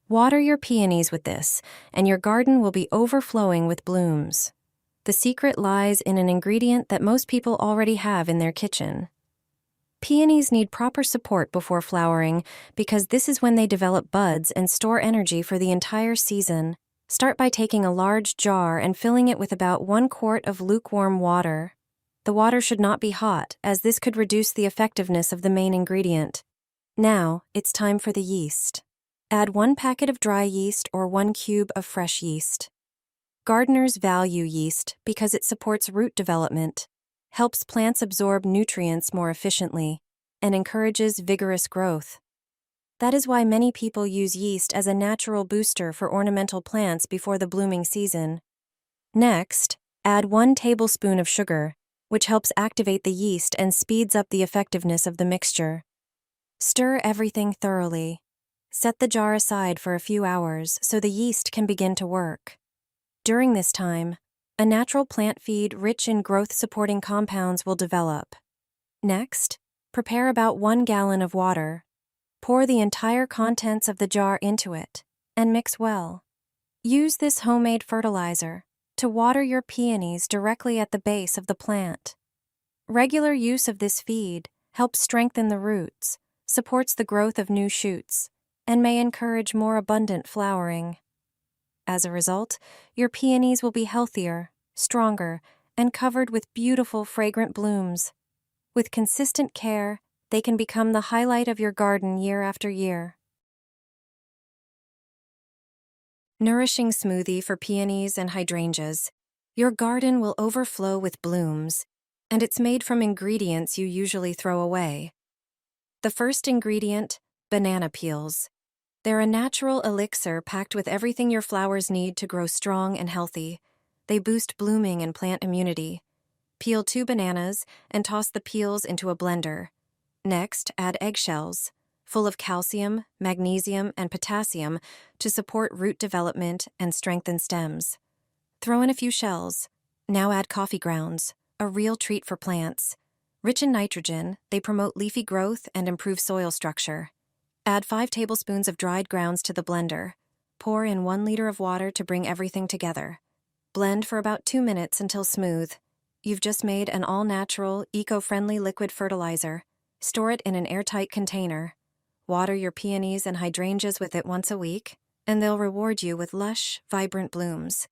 Water your peonies with this, and your garden will be overflowing with blooms. The secret lies in an ingredient that most people already have in their kitchen. Peonies need proper support before flowering because this is when they develop buds and store energy for the entire season. Start by taking a large jar and filling it with about 1 quart of lukewarm water. The water should not be hot, as this could reduce the effectiveness of the main ingredient. Now, it's time for the yeast. Add 1 packet of dry yeast or 1 cube of fresh yeast. Gardeners value yeast because it supports root development, helps plants absorb nutrients more efficiently, and encourages vigorous growth. That is why many people use yeast as a natural booster for ornamental plants before the blooming season. Next, add 1 tablespoon of sugar, which helps activate the yeast and speeds up the effectiveness of the mixture. Stir everything thoroughly. Set the jar aside for a few hours so the yeast can begin to work. During this time, a natural plant feed rich in growth-supporting compounds will develop. Next, prepare about 1 gallon of water. Pour the entire contents of the jar into it and mix well. Use this homemade fertilizer to water your peonies directly at the base of the plant. Regular use of this feed helps strengthen the roots, supports the growth of new shoots, and may encourage more abundant flowering. As a result, your peonies will be healthier, stronger, and covered with beautiful, fragrant blooms. With consistent care, they can become the highlight of your garden year after year. Nourishing smoothie for peonies and hydrangeas. Your garden will overflow with blooms, and it's made from ingredients you usually throw away. The first ingredient, banana peels. They're a natural elixir packed with everything your flowers need to grow strong and healthy. They boost blooming and plant immunity. Peel 2 bananas and toss the peels into a blender. Next, add eggshells, full of calcium, magnesium, and potassium to support root development and strengthen stems. Throw in a few shells. Now add coffee grounds, a real treat for plants. Rich in nitrogen, they promote leafy growth and improve soil structure. Add 5 tablespoons of dried grounds to the blender. Pour in 1 liter of water to bring everything together. Blend for about 2 minutes until smooth. You've just made an all-natural, eco-friendly liquid fertilizer. Store it in an airtight container. Water your peonies and hydrangeas with it once a week, and they'll reward you with lush, vibrant blooms.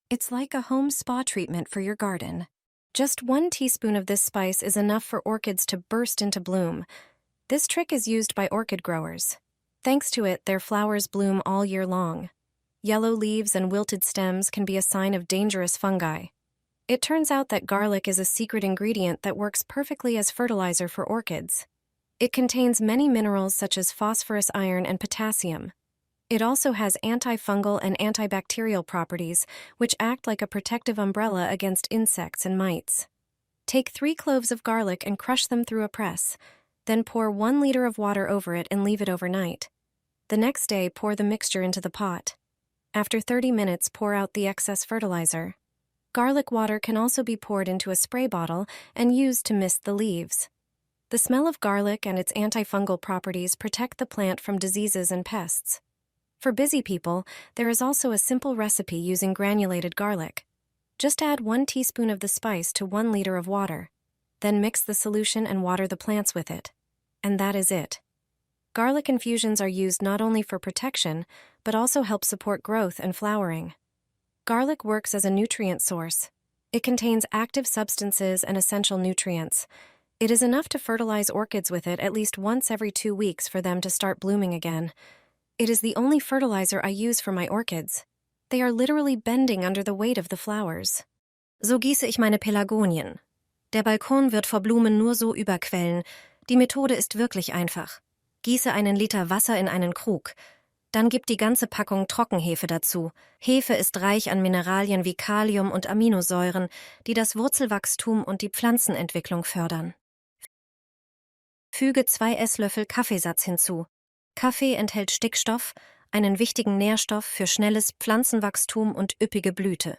It's like a home spa treatment for your garden. Just 1 teaspoon of this spice is enough for orchids to burst into bloom. This trick is used by orchid growers. Thanks to it, their flowers bloom all year long. Yellow leaves and wilted stems can be a sign of dangerous fungi. It turns out that garlic is a secret ingredient that works perfectly as fertilizer for orchids. It contains many minerals such as phosphorus, iron, and potassium. It also has antifungal and antibacterial properties, which act like a protective umbrella against insects and mites. Take 3 cloves of garlic and crush them through a press. Then pour 1 liter of water over it and leave it overnight. The next day, pour the mixture into the pot. After 30 minutes, pour out the excess fertilizer. Garlic water can also be poured into a spray bottle and used to mist the leaves. The smell of garlic and its antifungal properties protect the plant from diseases and pests. For busy people, there is also a simple recipe using granulated garlic. Just add 1 teaspoon of the spice to 1 liter of water. Then mix the solution and water the plants with it. And that is it. Garlic infusions are used not only for protection, but also help support growth and flowering. Garlic works as a nutrient source. It contains active substances and essential nutrients. It is enough to fertilize orchids with it at least once every 2 weeks for them to start blooming again. It is the only fertilizer I use for my orchids. They are literally bending under the weight of the flowers. So gieße ich meine Pelargonien. Der Balkon wird vor Blumen nur so überquellen. Die Methode ist wirklich einfach. Gieße einen Liter Wasser in einen Krug. Dann gib die ganze Packung Trockenhefe dazu. Hefe ist reich an Mineralien wie Kalium und Aminosäuren, die das Wurzelwachstum und die Pflanzenentwicklung fördern. Füge 2 Esslöffel Kaffeesatz hinzu. Kaffee enthält Stickstoff, einen wichtigen Nährstoff für schnelles Pflanzenwachstum und üppige Blüte.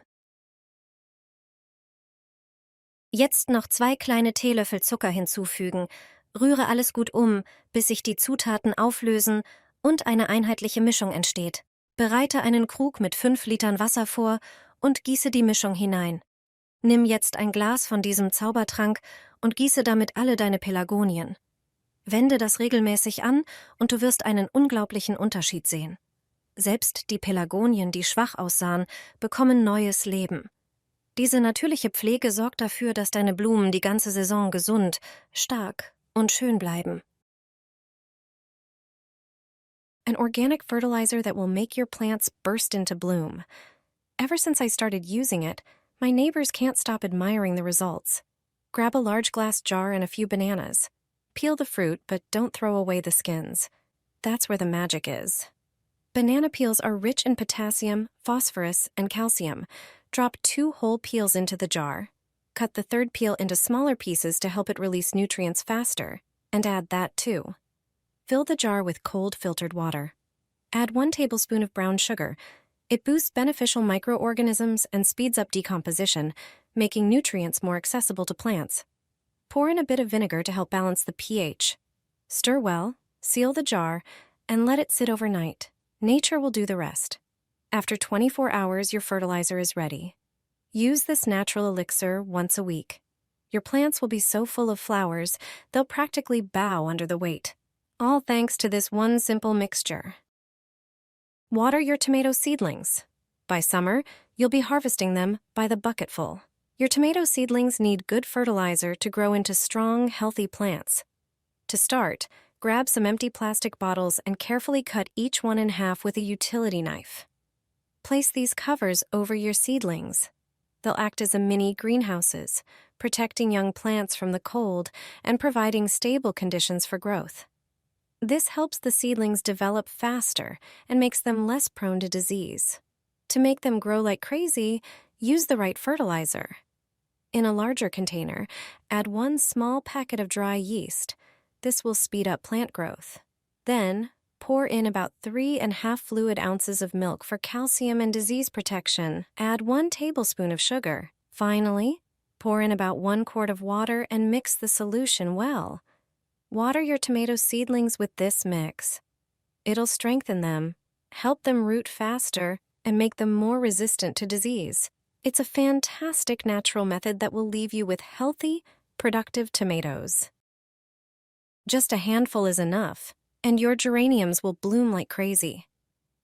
Jetzt noch 2 kleine Teelöffel Zucker hinzufügen. Rühre alles gut bis sich die Zutaten auflösen und eine einheitliche Mischung entsteht. Bereite einen Krug mit 5 Litern Wasser vor und gieße die Mischung hinein. Nimm jetzt ein Glas von diesem Zaubertrank und gieße damit alle deine Pelargonien. Wende das regelmäßig an und du wirst einen unglaublichen Unterschied sehen. Selbst die Pelargonien, die schwach aussahen, bekommen neues Leben. Diese natürliche Pflege sorgt dafür, dass deine Blumen die ganze Saison gesund, stark und schön bleiben. An organic fertilizer that will make your plants burst into bloom. Ever since I started using it, my neighbors can't stop admiring the results. Grab a large glass jar and a few bananas. Peel the fruit, but don't throw away the skins. That's where the magic is. Banana peels are rich in potassium, phosphorus, and calcium. Drop 2 whole peels into the jar. Cut the third peel into smaller pieces to help it release nutrients faster, and add that too. Fill the jar with cold filtered water. Add 1 tablespoon of brown sugar. It boosts beneficial microorganisms and speeds up decomposition, making nutrients more accessible to plants. Pour in a bit of vinegar to help balance the pH. Stir well, seal the jar, and let it sit overnight. Nature will do the rest. After 24 hours, your fertilizer is ready. Use this natural elixir once a week. Your plants will be so full of flowers, they'll practically bow under the weight. All thanks to this one simple mixture. Water your tomato seedlings. By summer, you'll be harvesting them by the bucketful. Your tomato seedlings need good fertilizer to grow into strong, healthy plants. To start, grab some empty plastic bottles and carefully cut each one in half with a utility knife. Place these covers over your seedlings. They'll act as a mini greenhouses, protecting young plants from the cold and providing stable conditions for growth. This helps the seedlings develop faster and makes them less prone to disease. To make them grow like crazy, use the right fertilizer. In a larger container, add 1 small packet of dry yeast. This will speed up plant growth. Then, pour in about 3½ fluid ounces of milk for calcium and disease protection. Add 1 tablespoon of sugar. Finally, pour in about 1 quart of water and mix the solution well. Water your tomato seedlings with this mix. It'll strengthen them, help them root faster, and make them more resistant to disease. It's a fantastic natural method that will leave you with healthy, productive tomatoes. Just a handful is enough, and your geraniums will bloom like crazy.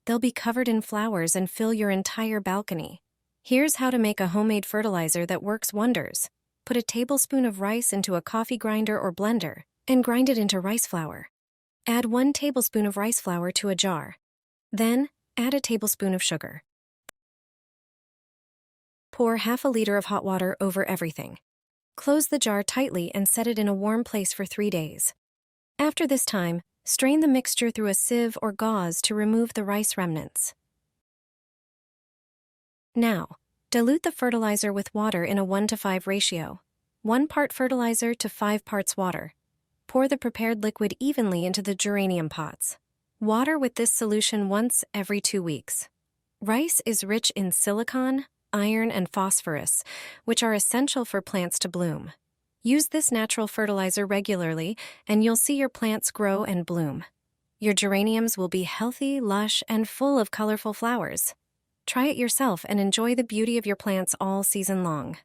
They'll be covered in flowers and fill your entire balcony. Here's how to make a homemade fertilizer that works wonders. Put a tablespoon of rice into a coffee grinder or blender, and grind it into rice flour. Add 1 tablespoon of rice flour to a jar. Then, add a tablespoon of sugar. Pour ½ liter of hot water over everything. Close the jar tightly and set it in a warm place for 3 days. After this time, strain the mixture through a sieve or gauze to remove the rice remnants. Now, dilute the fertilizer with water in a 1:5 ratio. 1 part fertilizer to 5 parts water. Pour the prepared liquid evenly into the geranium pots. Water with this solution once every 2 weeks. Rice is rich in silicon, iron, and phosphorus, which are essential for plants to bloom. Use this natural fertilizer regularly, and you'll see your plants grow and bloom. Your geraniums will be healthy, lush, and full of colorful flowers. Try it yourself and enjoy the beauty of your plants all season long.